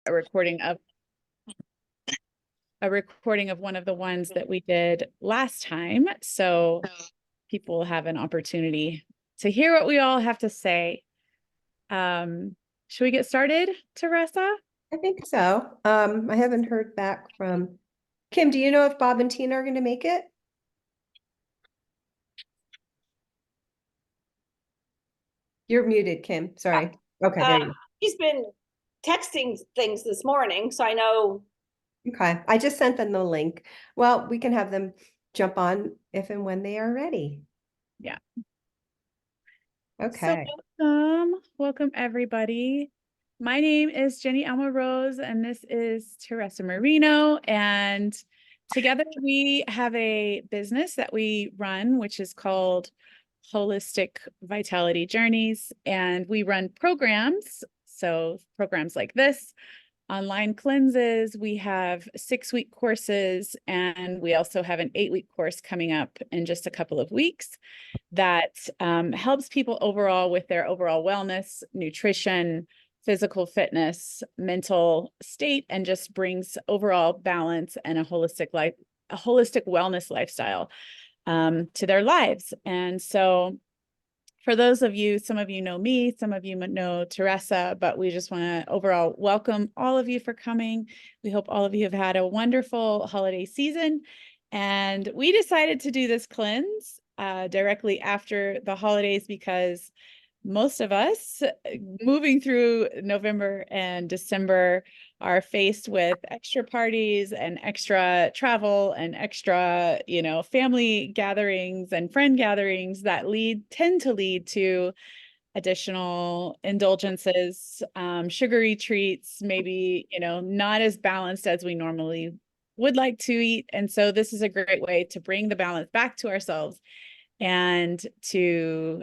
a recording of one of the ones that we did last time. So people will have an opportunity to hear what we all have to say. Should we get started, Teresa? I think so. I haven't heard back from Kim. Do you know if Bob and Tina are going to make it? You're muted, Kim. Sorry. Okay, there you go. He's been texting things this morning, so I know. Okay, I just sent them the link. Well, we can have them jump on if and when they are ready. Yeah. Okay. So welcome everybody. My name is Jenny Alma Rose, and this is Teresa Marino. And together we have a business that we run, which is called Holistic Vitality Journeys. And we run programs. So programs like this, online cleanses. We have 6-week courses, and we also have an 8-week course coming up in just a couple of weeks that helps people overall with their overall wellness, nutrition, physical fitness, mental state, and just brings overall balance and a holistic wellness lifestyle to their lives. And so for those of you, some of you know me, some of you know Teresa, but we just want to overall welcome all of you for coming. We hope all of you have had a wonderful holiday season. And we decided to do this cleanse directly after the holidays because most of us moving through November and December are faced with extra parties and extra travel and extra, family gatherings and friend gatherings that tend to lead to additional indulgences, sugary treats, maybe, not as balanced as we normally would like to eat. And so this is a great way to bring the balance back to ourselves and to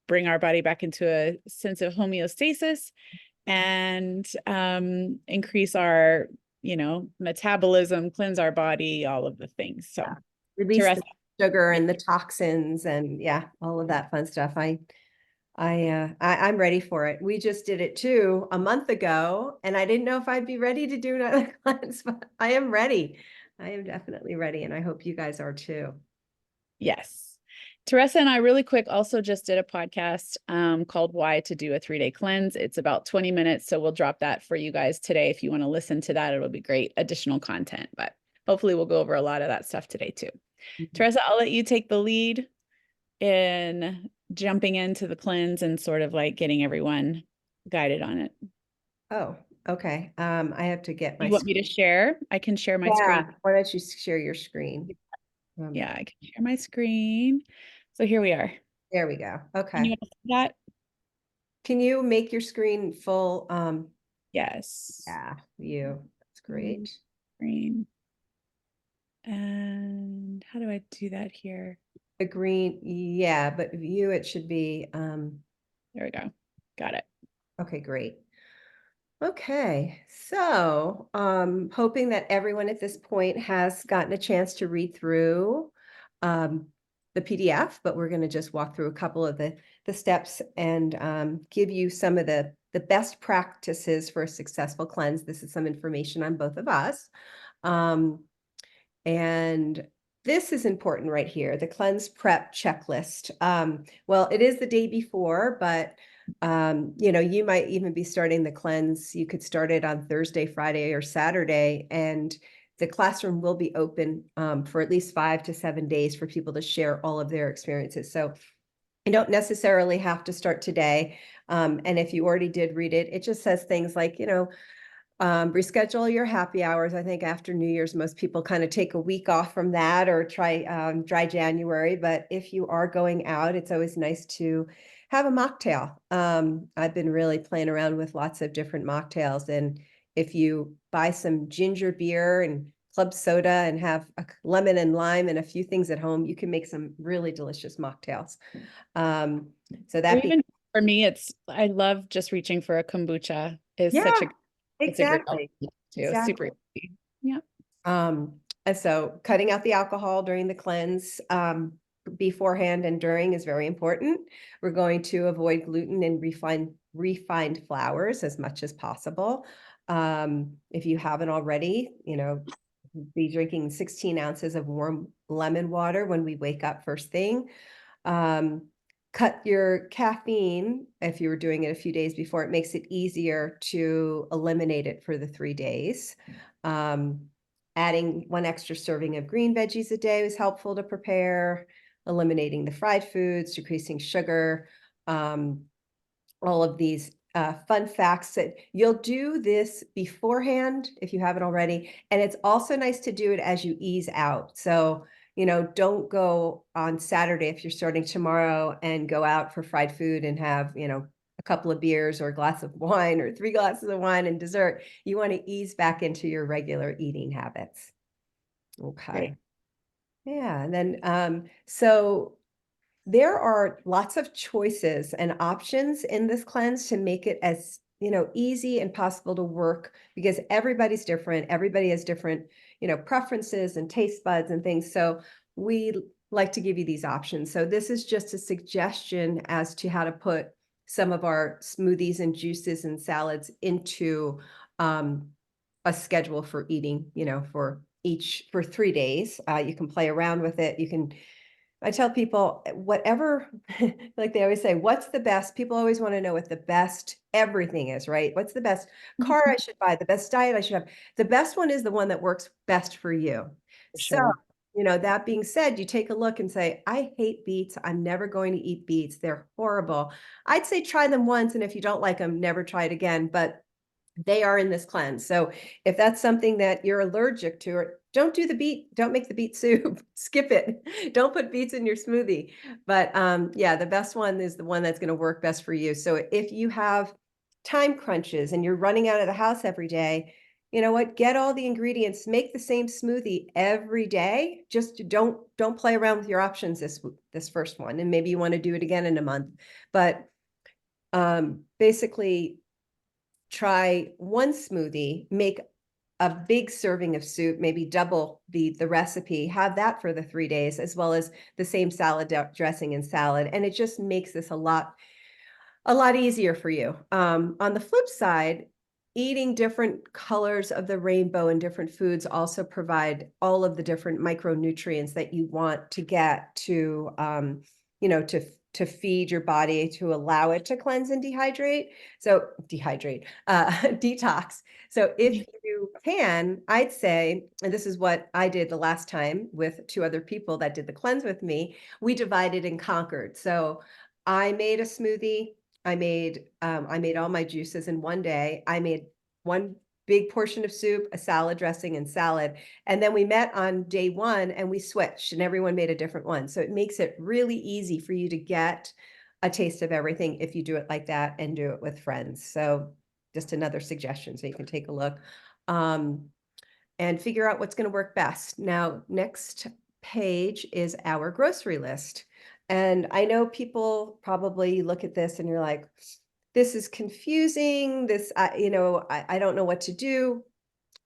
bring our body back into a sense of homeostasis and increase our, metabolism, cleanse our body, all of the things. So release the sugar and the toxins and all of that fun stuff. I'm ready for it. We just did it too a month ago, and I didn't know if I'd be ready to do another cleanse, but I am ready. I am definitely ready, and I hope you guys are too. Yes. Teresa and I really quick also just did a podcast called Why to Do a 3-Day Cleanse. It's about 20 minutes. So we'll drop that for you guys today. If you want to listen to that, it'll be great additional content, but hopefully we'll go over a lot of that stuff today too. Teresa, I'll let you take the lead in jumping into the cleanse and sort of like getting everyone guided on it. Oh, okay. I have to get my. You want me to share? I can share my screen. Why don't you share your screen? Yeah, I can share my screen. So here we are. There we go. Okay. Can you see that? Can you make your screen full? Yes. Yeah, that's great. Screen. And how do I do that here? The green, yeah, but view it should be. There we go. Got it. Okay, great. Okay, so hoping that everyone at this point has gotten a chance to read through the PDF, but we're going to just walk through a couple of the steps and give you some of the best practices for a successful cleanse. This is some information on both of us. And this is important right here, the cleanse prep checklist. Well, it is the day before, but you might even be starting the cleanse. You could start it on Thursday, Friday, or Saturday, and the classroom will be open for at least 5 to 7 days for people to share all of their experiences. So you don't necessarily have to start today. And if you already did read it, it just says things like, reschedule your happy hours. I think after New Year's, most people kind of take a week off from that or try dry January. But if you are going out, it's always nice to have a mocktail. I've been really playing around with lots of different mocktails. And if you buy some ginger beer and club soda and have a lemon and lime and a few things at home, you can make some really delicious mocktails. So that for me, I love just reaching for a kombucha. Exactly. Super easy. Yeah. And so cutting out the alcohol during the cleanse beforehand and during is very important. We're going to avoid gluten and refined flours as much as possible. If you haven't already, be drinking 16 ounces of warm lemon water when we wake up first thing. Cut your caffeine if you were doing it a few days before. It makes it easier to eliminate it for the 3 days. Adding 1 extra serving of green veggies a day is helpful to prepare, eliminating the fried foods, decreasing sugar, all of these fun facts that you'll do this beforehand if you haven't already. And it's also nice to do it as you ease out. So, don't go on Saturday if you're starting tomorrow and go out for fried food and have, a couple of beers or a glass of wine or 3 glasses of wine and dessert. You want to ease back into your regular eating habits. Okay. Great. Yeah. And then, so there are lots of choices and options in this cleanse to make it as, easy and possible to work because everybody's different. Everybody has different, preferences and taste buds and things. So we like to give you these options. So this is just a suggestion as to how to put some of our smoothies and juices and salads into a schedule for eating, for 3 days. You can play around with it. I tell people whatever, like they always say, what's the best? People always want to know what the best everything is, right? What's the best car I should buy, the best diet I should have? The best one is the one that works best for you. So, Sure. that being said, you take a look and say, I hate beets. I'm never going to eat beets. They're horrible. I'd say try them once. And if you don't like them, never try it again. But they are in this cleanse. So if that's something that you're allergic to, or don't make the beet soup, skip it. Don't put beets in your smoothie. But yeah, the best one is the one that's going to work best for you. So if you have time crunches and you're running out of the house every day, you know what? Get all the ingredients, make the same smoothie every day. Just don't play around with your options this first one. And maybe you want to do it again in a month. But basically try one smoothie, make a big serving of soup, maybe double the recipe, have that for the 3 days, as well as the same salad dressing and salad. And it just makes this a lot easier for you. On the flip side, eating different colors of the rainbow and different foods also provide all of the different micronutrients that you want to get to, to feed your body, to allow it to cleanse and detox. So if you can, I'd say, and this is what I did the last time with 2 other people that did the cleanse with me, we divided and conquered. So I made a smoothie. I made all my juices in one day. I made one big portion of soup, a salad dressing and salad. And then we met on day 1 and we switched and everyone made a different one. So it makes it really easy for you to get a taste of everything if you do it like that and do it with friends. So just another suggestion so you can take a look and figure out what's going to work best. Now, next page is our grocery list. And I know people probably look at this and you're like, this is confusing. I don't know what to do.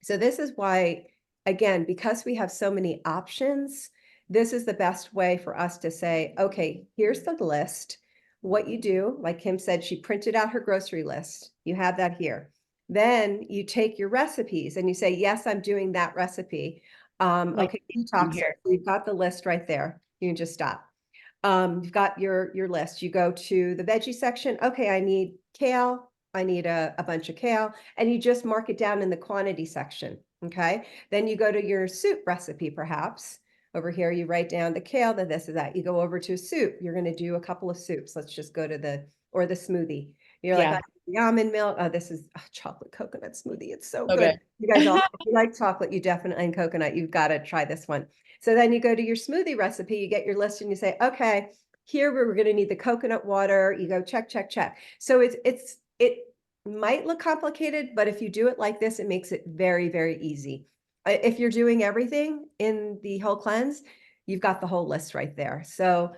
So this is why, again, because we have so many options, this is the best way for us to say, okay, here's the list. What you do, like Kim said, she printed out her grocery list. You have that here. Then you take your recipes and you say, yes, I'm doing that recipe. Okay, detox. here. We've got the list right there. You can just stop. You've got your list. You go to the veggie section. Okay, I need kale. I need a bunch of kale. And you just mark it down in the quantity section. Okay. Then you go to your soup recipe, perhaps. Over here, you write down the kale, the this, or that. You go over to a soup. You're going to do a couple of soups. Let's just go to the smoothie. You're like, I need almond milk. Oh, this is a chocolate coconut smoothie. It's so good. Okay. You guys all, if you like chocolate, you definitely, and coconut, you've got to try this one. So then you go to your smoothie recipe, you get your list and you say, okay, here we're going to need the coconut water. You go check, check, check. So it might look complicated, but if you do it like this, it makes it very, very easy. If you're doing everything in the whole cleanse, you've got the whole list right there. So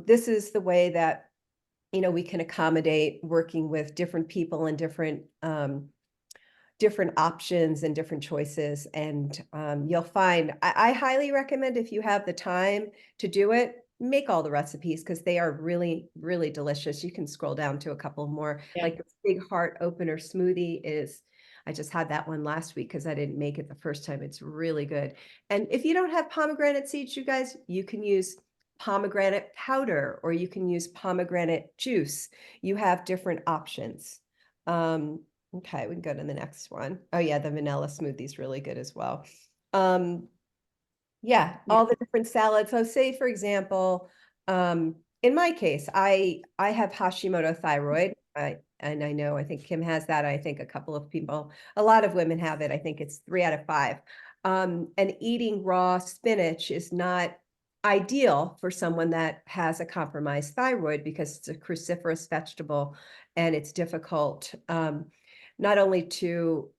this is the way that, we can accommodate working with different people and different options and different choices. And you'll find, I highly recommend if you have the time to do it, make all the recipes because they are really, really delicious. You can scroll down to a couple more, like the big heart opener smoothie is I just had that one last week because I didn't make it the first time. It's really good. And if you don't have pomegranate seeds, you guys, you can use pomegranate powder or you can use pomegranate juice. You have different options. Okay, we can go to the next one. Oh yeah, the vanilla smoothie is really good as well. Yeah, all the different salads. So say, for example, in my case, I have Hashimoto thyroid. And I know, I think Kim has that. I think a couple of people, a lot of women have it. I think it's 3 out of 5. And eating raw spinach is not ideal for someone that has a compromised thyroid because it's a cruciferous vegetable and it's difficult not only to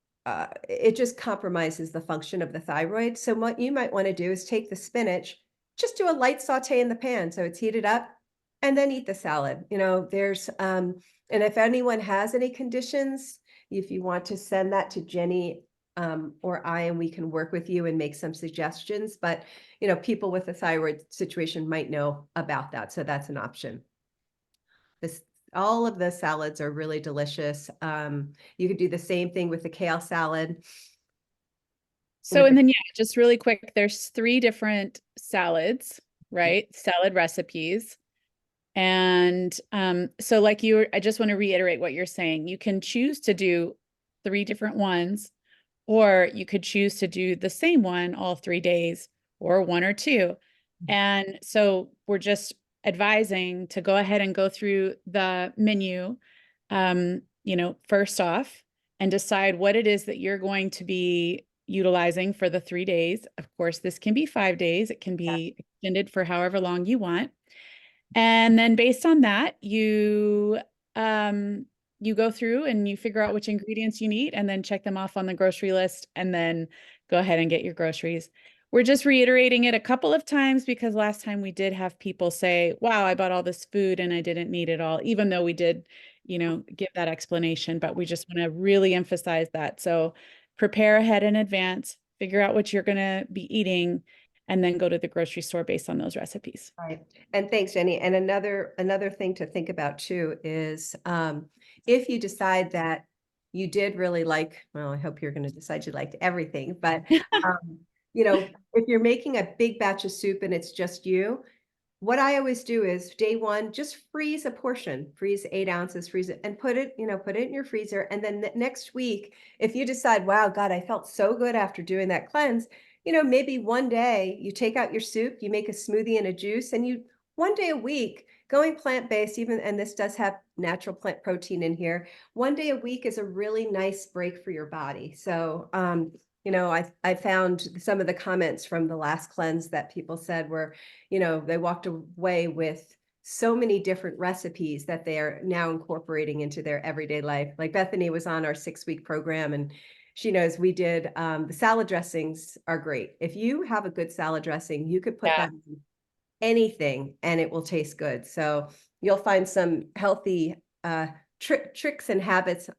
it just compromises the function of the thyroid. So what you might want to do is take the spinach, just do a light saute in the pan so it's heated up, and then eat the salad. You know, there's and if anyone has any conditions, if you want to send that to Jenny or I, and we can work with you and make some suggestions. But you know, people with a thyroid situation might know about that, so that's an option. This all of the salads are really delicious. You could do the same thing with the kale salad. So, and then, yeah, just really quick, there's 3 different salads, right? Salad recipes. And so like I just want to reiterate what you're saying. You can choose to do 3 different ones, or you could choose to do the same one all 3 days, or 1 or 2. And so we're just advising to go ahead and go through the menu, you know, first off, and decide what it is that you're going to be utilizing for the 3 days. Of course, this can be 5 days. It can be extended for however long you want. And then based on that, you go through and you figure out which ingredients you need and then check them off on the grocery list and then go ahead and get your groceries. We're just reiterating it a couple of times because last time we did have people say, wow, I bought all this food and I didn't need it all, even though we did, you know, give that explanation, but we just want to really emphasize that. So prepare ahead in advance, figure out what you're going to be eating, and then go to the grocery store based on those recipes. Right. And thanks, Jenny. And another thing to think about too is if you decide that you did really like, well, I hope you're going to decide you liked everything, but you know, if you're making a big batch of soup and it's just you, what I always do is day 1, just freeze a portion, freeze 8 ounces, freeze it and put it, you know, put it in your freezer. And then the next week, if you decide, wow, God, I felt so good after doing that cleanse, you know, maybe one day you take out your soup, you make a smoothie and a juice, and you 1 day a week going plant-based, even, and this does have natural plant protein in here. 1 day a week is a really nice break for your body. So, you know, I found some of the comments from the last cleanse that people said were, you know, they walked away with so many different recipes that they are now incorporating into their everyday life. Like Bethany was on our 6-week program and she knows we did the salad dressings are great. If you have a good salad dressing, you could put that in anything and it will taste good. So you'll find some healthy tricks and habits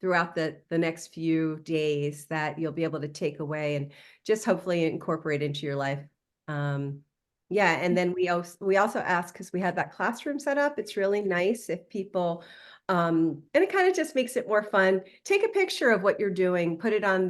throughout the next few days that you'll be able to take away and just hopefully incorporate into your life. Yeah, and then we also ask, because we had that classroom set up, it's really nice if people and it kind of just makes it more fun. Take a picture of what you're doing, put it in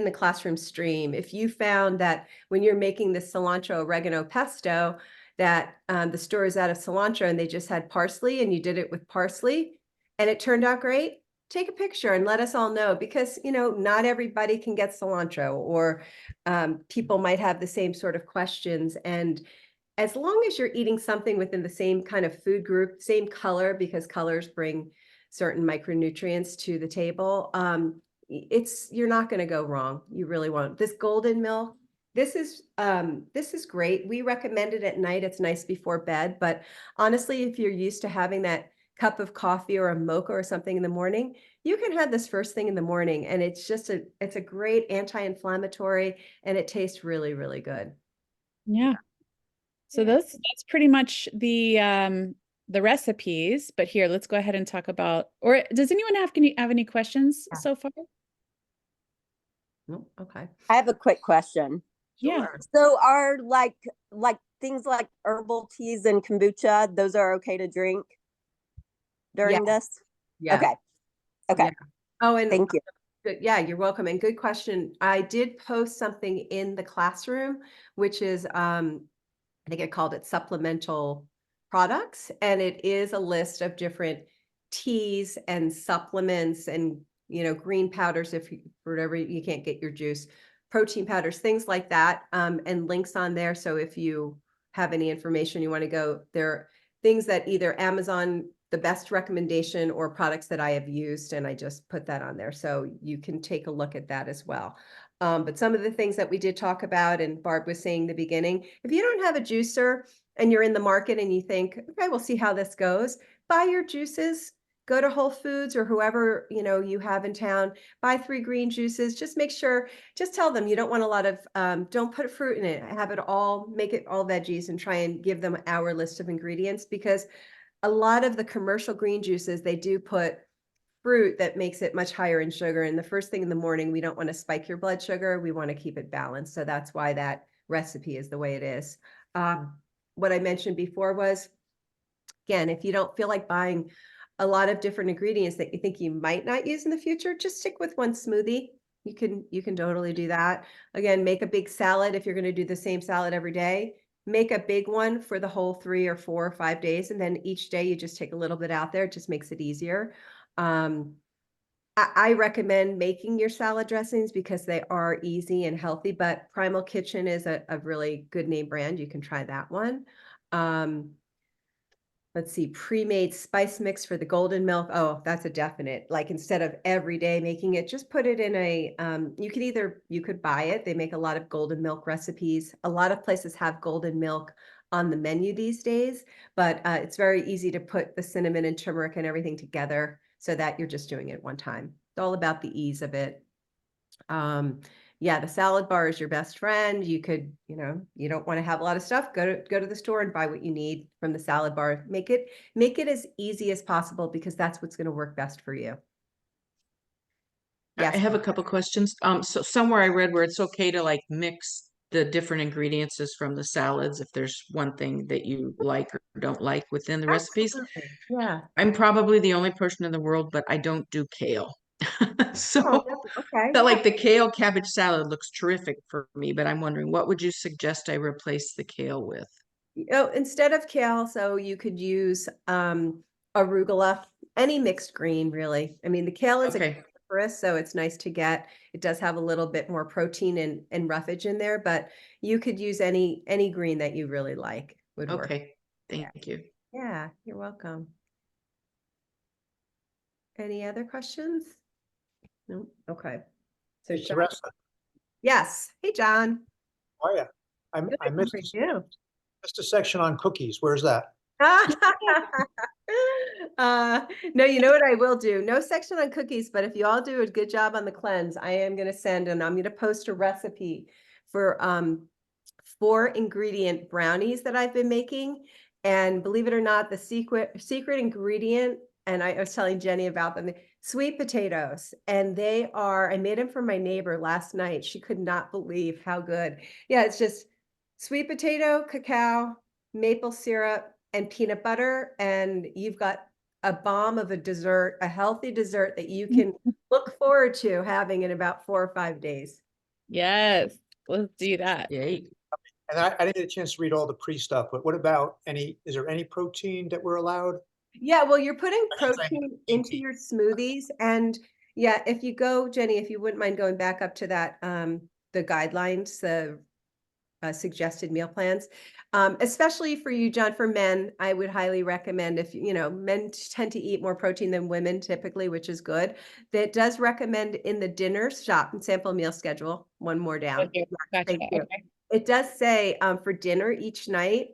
the classroom stream. If you found that when you're making the cilantro oregano pesto that the store is out of cilantro and they just had parsley and you did it with parsley and it turned out great, take a picture and let us all know, because, you know, not everybody can get cilantro, or people might have the same sort of questions. And as long as you're eating something within the same kind of food group, same color, because colors bring certain micronutrients to the table, you're not going to go wrong. You really won't. This golden milk, this is great. We recommend it at night. It's nice before bed, but honestly, if you're used to having that cup of coffee or a mocha or something in the morning, you can have this first thing in the morning, and it's a great anti-inflammatory, and it tastes really, really good. Yeah. So that's pretty much the recipes, but here, let's go ahead and talk about, or does anyone have any questions so far? No? Okay. I have a quick question. Yeah. Sure. So are like things like herbal teas and kombucha, those are okay to drink during this? Yeah. Okay. Okay. Yeah. Oh, and Thank you. good. Yeah, you're welcome. And good question. I did post something in the classroom, which is, I think I called it supplemental products. And it is a list of different teas and supplements and, green powders if for whatever you can't get your juice, protein powders, things like that, and links on there. So if you have any information you want to go, there are things that either Amazon, the best recommendation, or products that I have used, and I just put that on there. So you can take a look at that as well. But some of the things that we did talk about, and Barb was saying in the beginning, if you don't have a juicer and you're in the market and you think, okay, we'll see how this goes, buy your juices, go to Whole Foods or whoever, you have in town, buy 3 green juices, just make sure, just tell them you don't want a lot of, don't put fruit in it, have it all, make it all veggies and try and give them our list of ingredients, because a lot of the commercial green juices, they do put fruit that makes it much higher in sugar. And the first thing in the morning, we don't want to spike your blood sugar. We want to keep it balanced. So that's why that recipe is the way it is. What I mentioned before was, again, if you don't feel like buying a lot of different ingredients that you think you might not use in the future, just stick with one smoothie. You can totally do that. Again, make a big salad if you're going to do the same salad every day. Make a big one for the whole 3 or 4 or 5 days. And then each day you just take a little bit out there. It just makes it easier. I recommend making your salad dressings because they are easy and healthy, but Primal Kitchen is a really good name brand. You can try that one. Let's see, pre-made spice mix for the golden milk. Oh, that's a definite. Like, instead of every day making it, just put it in a, you could buy it. They make a lot of golden milk recipes. A lot of places have golden milk on the menu these days, but it's very easy to put the cinnamon and turmeric and everything together so that you're just doing it one time. It's all about the ease of it. Yeah, the salad bar is your best friend. You could, you don't want to have a lot of stuff, go to the store and buy what you need from the salad bar. Make it as easy as possible, because that's what's going to work best for you. I Yes. have a couple questions. So somewhere I read where it's okay to like mix the different ingredients from the salads if there's one thing that you like or don't like within the recipes. Absolutely. Yeah. I'm probably the only person in the world, but I don't do kale. So Oh, okay. but like the kale cabbage salad looks terrific for me, but I'm wondering, what would you suggest I replace the kale with? Instead of kale, so you could use arugula, any mixed green, really. I mean, the kale is a Okay, cruciferous, so it's nice to get. It does have a little bit more protein and roughage in there, but you could use any green that you really like would work. okay, thank you. Yeah, you're welcome. Any other questions? No? Okay. So Hey, Sean- Teresa, yes. Hey, John. how are you? I Good, missed how are you? a section on cookies. Where's that? No, you know what I will do? No section on cookies, but if you all do a good job on the cleanse, I am going to send, and I'm going to post a recipe for 4 ingredient brownies that I've been making. And believe it or not, the secret ingredient, and I was telling Jenny about them, sweet potatoes. And I made them for my neighbor last night. She could not believe how good. Yeah, it's just sweet potato, cacao, maple syrup, and peanut butter. And you've got a bomb of a dessert, a healthy dessert that you can look forward to having in about 4 or 5 days. Yes, let's do that. Yay. And I didn't get a chance to read all the pre-stuff, but what about is there any protein that we're allowed? Yeah, well, you're putting I should say protein into meat. your smoothies. And yeah, if you go, Jenny, if you wouldn't mind going back up to that, the guidelines, the suggested meal plans, especially for you, John, for men, I would highly recommend, if men tend to eat more protein than women typically, which is good. That does recommend in the dinner shop and sample meal schedule. One more down. Okay, gotcha, Thank you. okay. It does say for dinner each night,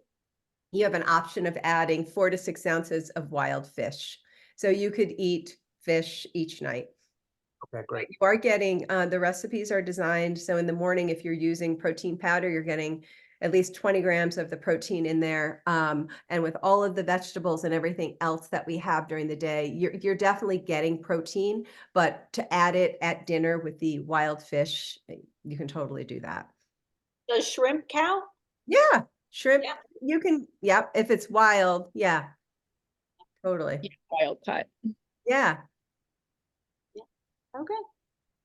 you have an option of adding 4 to 6 ounces of wild fish. So you could eat fish each night. Okay, great. You are getting, the recipes are designed, so in the morning, if you're using protein powder, you're getting at least 20 grams of the protein in there. And with all of the vegetables and everything else that we have during the day, you're definitely getting protein, but to add it at dinner with the wild fish, you can totally do that. Does shrimp count? Yeah, shrimp, Yeah. you can, yep, if it's wild, yeah. Totally. Yeah, wild cut. Yeah. Okay.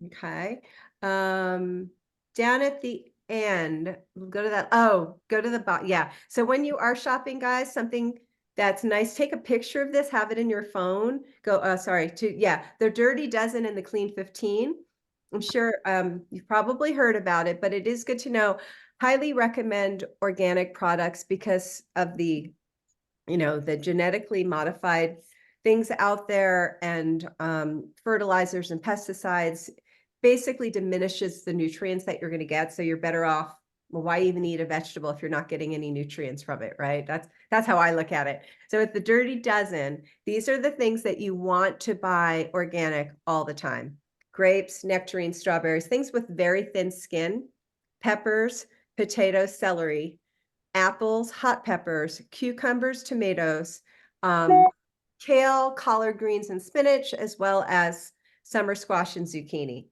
Okay. Down at the end, we'll go to that. Oh, go to the bottom. Yeah. So when you are shopping, guys, something that's nice, take a picture of this, have it in your phone. Go, sorry, yeah, the Dirty Dozen and the Clean 15. I'm sure you've probably heard about it, but it is good to know. Highly recommend organic products because of the, the genetically modified things out there, and fertilizers and pesticides basically diminishes the nutrients that you're going to get. So you're better off. Well, why even eat a vegetable if you're not getting any nutrients from it, right? That's how I look at it. So with the Dirty Dozen, these are the things that you want to buy organic all the time. Grapes, nectarines, strawberries, things with very thin skin, peppers, potatoes, celery, apples, hot peppers, cucumbers, tomatoes, kale, collard greens, and spinach, as well as summer squash and zucchini.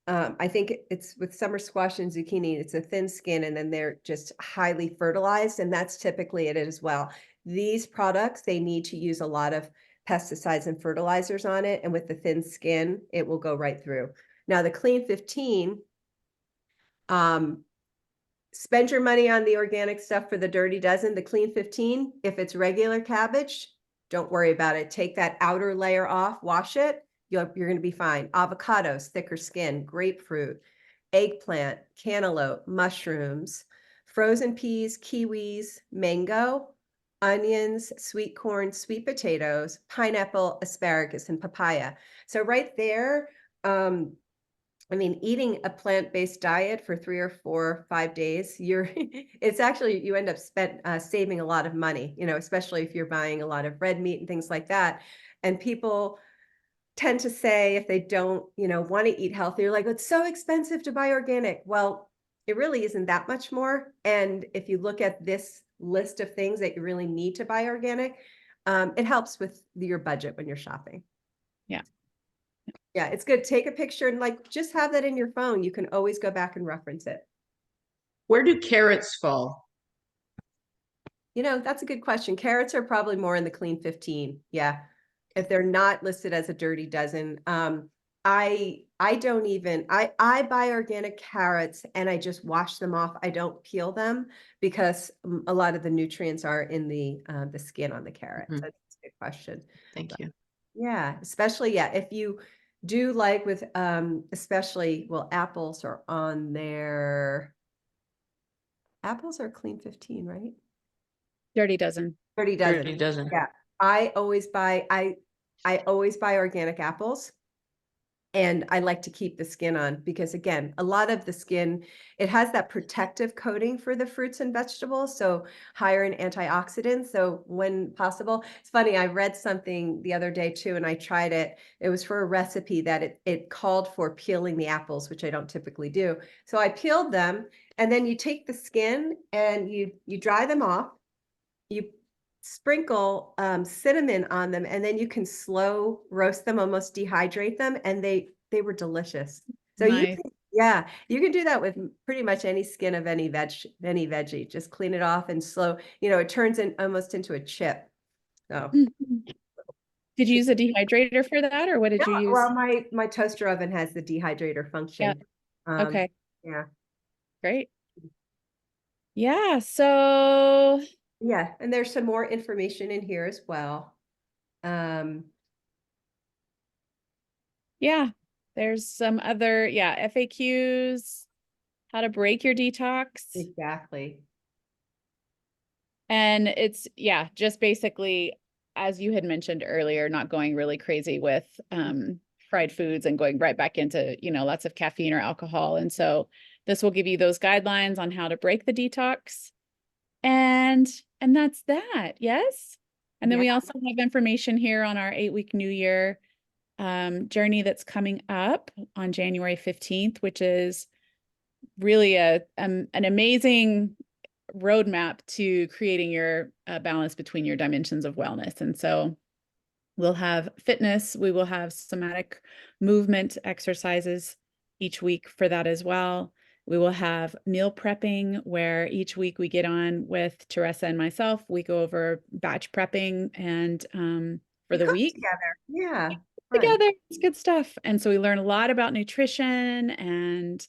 I think it's with summer squash and zucchini, it's a thin skin and then they're just highly fertilized, and that's typically it as well. These products, they need to use a lot of pesticides and fertilizers on it, and with the thin skin, it will go right through. Now, the Clean 15, spend your money on the organic stuff for the Dirty Dozen. The Clean 15, if it's regular cabbage, don't worry about it. Take that outer layer off, wash it. You're going to be fine. Avocados, thicker skin, grapefruit, eggplant, cantaloupe, mushrooms, frozen peas, kiwis, mango, onions, sweet corn, sweet potatoes, pineapple, asparagus, and papaya. So right there, I mean, eating a plant-based diet for 3 or 4 or 5 days, it's actually, you end up saving a lot of money, especially if you're buying a lot of red meat and things like that. And people tend to say, if they don't, want to eat healthy, you're like, it's so expensive to buy organic. Well, it really isn't that much more. And if you look at this list of things that you really need to buy organic, it helps with your budget when you're shopping. Yeah. Yeah, it's good. Take a picture and just have that in your phone. You can always go back and reference it. Where do carrots fall? That's a good question. Carrots are probably more in the Clean 15. Yeah. If they're not listed as a Dirty Dozen. I don't even, I buy organic carrots and I just wash them off. I don't peel them because a lot of the nutrients are in the skin on the carrot. So that's a good question. Thank you. Yeah, especially, if you do like with especially, well, apples are on there. Apples are Clean 15, right? Dirty Dozen. Dirty Dozen. Dirty Dozen. Yeah. I always buy organic apples. And I like to keep the skin on because, again, a lot of the skin, it has that protective coating for the fruits and vegetables, so higher in antioxidants. So when possible, it's funny, I read something the other day too, and I tried it. It was for a recipe that it called for peeling the apples, which I don't typically do. So I peeled them, and then you take the skin and you dry them off. You sprinkle cinnamon on them, and then you can slow roast them, almost dehydrate them, and they were delicious. So Nice. you can do that with pretty much any skin of any veggie. Just clean it off and slow, it turns almost into a chip. So Did you use a dehydrator for that, or what did you use? well, my toaster oven has the dehydrator function. Okay. Yeah. Great. Yeah. So Yeah, and there's some more information in here as well. yeah, there's some other, FAQs, how to break your detox. Exactly. And it's, just basically, as you had mentioned earlier, not going really crazy with fried foods and going right back into, lots of caffeine or alcohol. And so this will give you those guidelines on how to break the detox. And that's that. Yes. And then we also have information here on our 8-week New Year journey that's coming up on January 15th, which is really an amazing roadmap to creating your balance between your dimensions of wellness. And so we'll have fitness, we will have somatic movement exercises each week for that as well. We will have meal prepping, where each week we get on with Teresa and myself. We go over batch prepping and for the week. Together. Yeah. Fun. together. It's good stuff. And so we learn a lot about nutrition and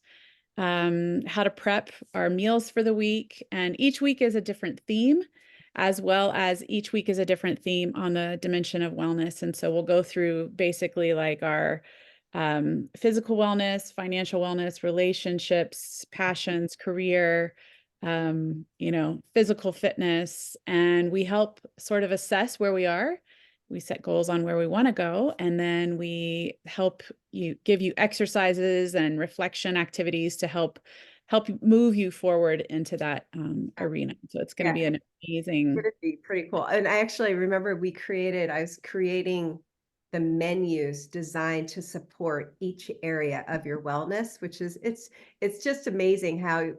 how to prep our meals for the week. And each week is a different theme, as well as each week is a different theme on the dimension of wellness. And so we'll go through basically like our physical wellness, financial wellness, relationships, passions, career, physical fitness. And we help sort of assess where we are. We set goals on where we want to go, and then we give you exercises and reflection activities to help move you forward into that arena. So it's going to be an amazing. Would it be pretty cool? And I actually remember I was creating the menus designed to support each area of your wellness, which is, it's just amazing how,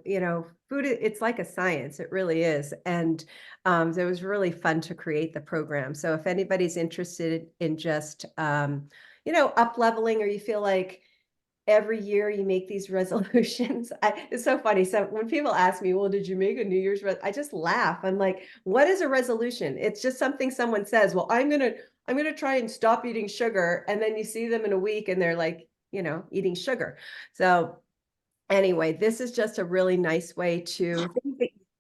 food, it's like a science, it really is. And so it was really fun to create the program. So if anybody's interested in just, up leveling, or you feel like every year you make these resolutions. It's so funny. So when people ask me, well, did you make a New Year's I just laugh. I'm like, what is a resolution? It's just something someone says, well, I'm going to try and stop eating sugar. And then you see them in a week and they're like, eating sugar. So anyway, this is just a really nice way to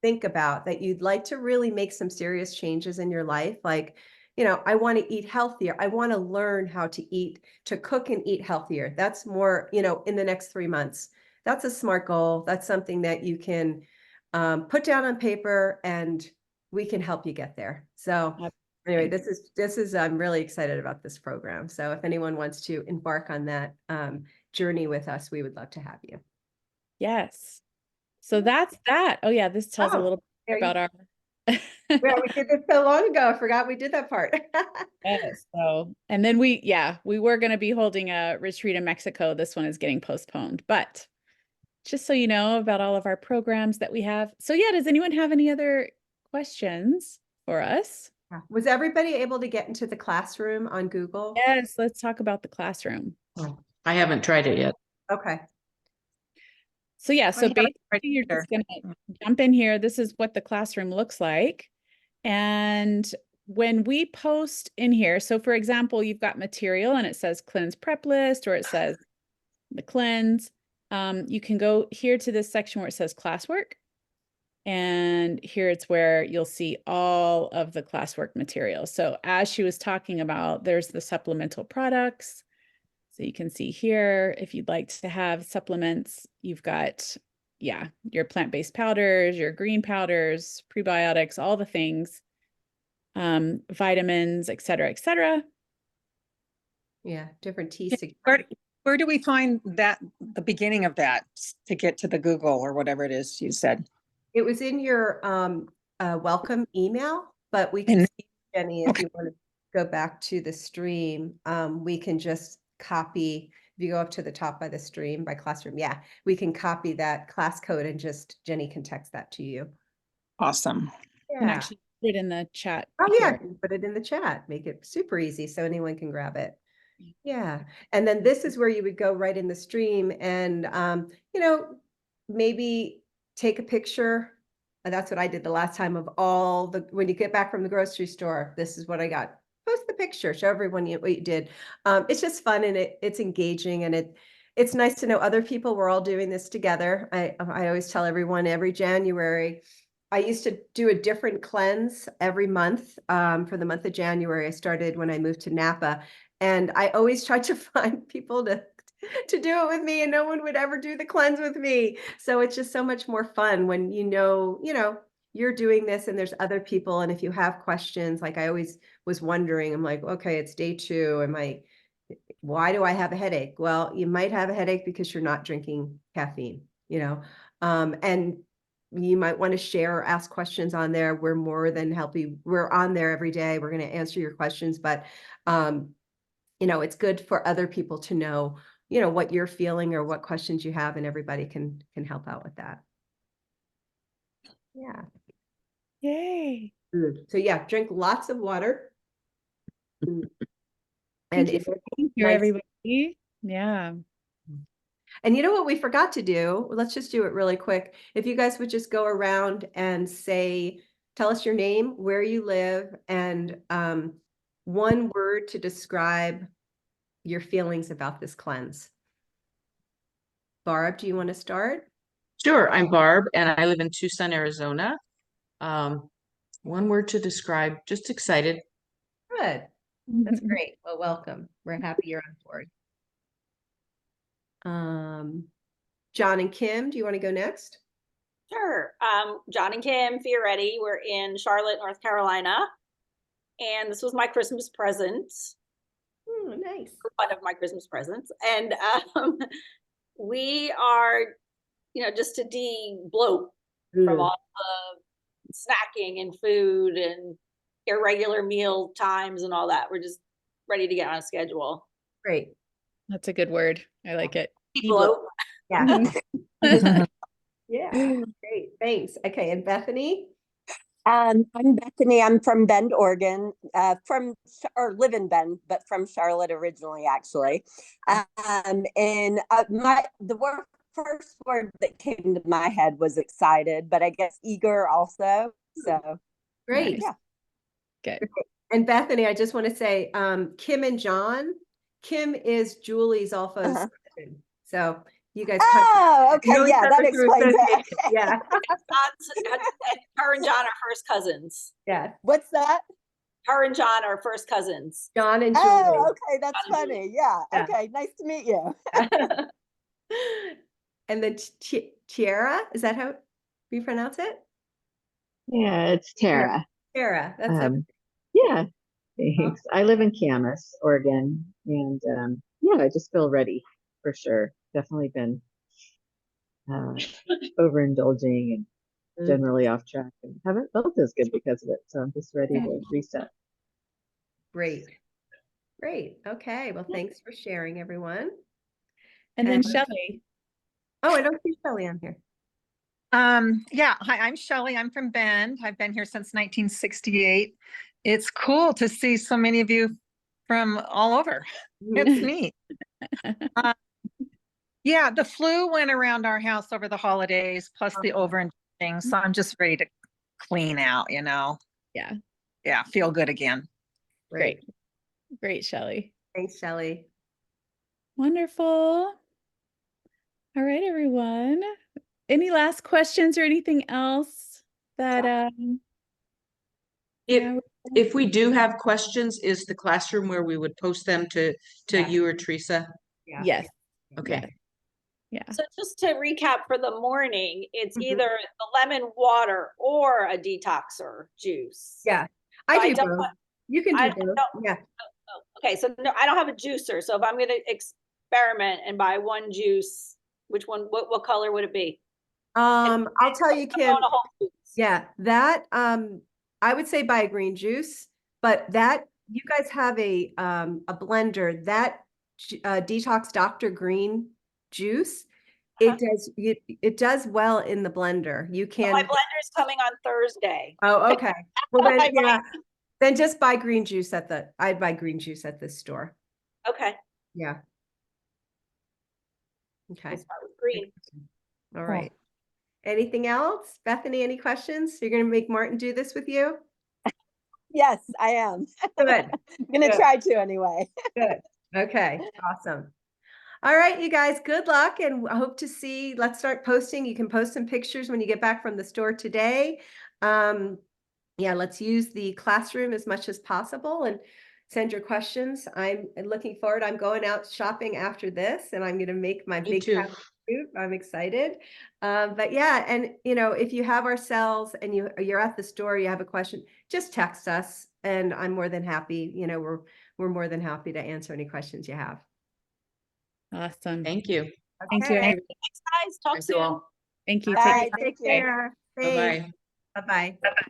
think about that you'd like to really make some serious changes in your life. Like, I want to eat healthier. I want to learn how to cook and eat healthier. That's more, in the next 3 months. That's a smart goal. That's something that you can put down on paper, and we can help you get there. So anyway, this is, I'm really excited about this program. So if anyone wants to embark on that journey with us, we would love to have you. Yes. So that's that. Oh yeah, this tells a little bit about our. Yeah, we did this so long ago. I forgot we did that part. Yes. So, and then we were going to be holding a retreat in Mexico. This one is getting postponed, but just so you know about all of our programs that we have. So yeah, does anyone have any other questions for us? Was everybody able to get into the classroom on Google? Yes, let's talk about the classroom. I haven't tried it yet. Okay. So yeah, so basically you're just going to jump in here. This is what the classroom looks like. And when we post in here, so for example, you've got material and it says cleanse prep list, or it says the cleanse. You can go here to this section where it says classwork. And here it's where you'll see all of the classwork material. So as she was talking about, there's the supplemental products. So you can see here, if you'd like to have supplements, you've got, your plant-based powders, your green powders, prebiotics, all the things, vitamins, et cetera, et cetera. Yeah, different tea. Where do we find that, the beginning of that, to get to the Google or whatever it is you said? It was in your welcome email, but we can see, Jenny, if you want to go back to the stream, we can just copy. If you go up to the top by the stream by classroom, we can copy that class code and just Jenny can text that to you. Awesome. You can actually put it in the chat. Oh yeah, here. put it in the chat. Make it super easy so anyone can grab it. Yeah. And then this is where you would go right in the stream and, maybe take a picture. And that's what I did the last time of when you get back from the grocery store, this is what I got. Post the picture, show everyone what you did. It's just fun, and it's engaging, and it's nice to know other people. We're all doing this together. I always tell everyone every January, I used to do a different cleanse every month. For the month of January, I started when I moved to Napa, and I always tried to find people to do it with me, and no one would ever do the cleanse with me. So it's just so much more fun when you're doing this and there's other people. And if you have questions, like I always was wondering, I'm like, okay, it's day 2. Why do I have a headache? Well, you might have a headache because you're not drinking caffeine, and you might want to share or ask questions on there. We're more than happy. We're on there every day. We're going to answer your questions, but, it's good for other people to know, what you're feeling or what questions you have, and everybody can help out with that. Yeah. Yay. So drink lots of water. And Thank you, everybody. Yeah. And you know what we forgot to do? Let's just do it really quick. If you guys would just go around and tell us your name, where you live, and one word to describe your feelings about this cleanse. Barb, do you want to start? Sure, I'm Barb and I live in Tucson, Arizona. One word to describe, just excited. Good. That's great. Well, welcome. We're happy you're on board. John and Kim, do you want to go next? Sure. John and Kim Fioretti, we're in Charlotte, North Carolina. And this was my Christmas present, Oh, nice. one of my Christmas presents. And we are, just to de-bloat from all the snacking and food and irregular meal times and all that. We're just ready to get on a schedule. Great. That's a good word. I like it. De-bloat. Yeah. Yeah. Great. Thanks. Okay. And Bethany? I'm Bethany. I'm from Bend, Oregon, or live in Bend, but from Charlotte originally, actually. And first word that came to my head was excited, but I guess eager also. So Great. Nice. Good. And Bethany, I just want to say, Kim and John, Kim is Julie's Alpha's cousin. So you guys. Oh, okay. Really Yeah, that separate through explains it. association. Yeah. Her and John are first cousins. Yeah. What's that? Her and John are first cousins. John and Julie. Oh, okay. That's John and funny. Yeah. Yeah. Okay. Nice to meet you. And then Tiara, is that how you pronounce it? Yeah, it's Tara. Tiara. That's Yeah, thanks. I live in Camas, Oregon, and yeah, I just feel ready for sure. Definitely been overindulging and generally off track, and haven't felt as good because of it. So I'm just ready to reset. great. Great. Okay. Well, thanks for sharing, everyone. And then And- Shelley. Oh, I don't see Shelley on here. Yeah. Hi, I'm Shelley. I'm from Bend. I've been here since 1968. It's cool to see so many of you from all over. It's neat. Yeah, the flu went around our house over the holidays, plus the overindulging. So I'm just ready to clean out, Yeah. Yeah, feel good again. Great. Great, Shelley. Thanks, Shelley. Wonderful. All right, everyone. Any last questions or anything else that If we do have questions, is the classroom where we would post them to Yeah. you or Teresa? Yeah. yes. Okay. Yeah. So just to recap for the morning, it's Mhm. either the lemon water or a detoxer juice. Yeah. I I do don't- both. You can I do both. don't- Yeah. Oh, okay, so no, I don't have a juicer. So if I'm going to experiment and buy one juice, which one? What color would it be? I'll tell you, I'm Kim. going to Whole Foods. Yeah, that I would say buy a green juice, but that you guys have a blender that Detox Dr. Green juice. It does well in the blender. You So my can. blender's coming on Thursday. Oh, okay. Well then, I yeah. Then just buy green juice I'd buy green juice at the store. Okay, Yeah. Okay. I'll start with green. All right. Anything else? Bethany, any questions? You're going to make Martin do this with you? Yes, I am. Good. I'm going to Good. try to anyway. Good. Okay. Awesome. All right, you guys, good luck. And I hope to see, let's start posting. You can post some pictures when you get back from the store today. Yeah, let's use the classroom as much as possible and send your questions. I'm looking forward. I'm going out shopping after this and I'm going to make my Me big too. soup. I'm excited. But yeah, and if you have our cells and you're at the store, you have a question, just text us and I'm more than happy. We're more than happy to answer any questions you have. Awesome. Thank you. Thank you. Okay. everyone. Thanks, guys. Talk Thank you soon. all. Thank you. Bye. Take care. Thank you. Care. Bye-bye. Bye-bye.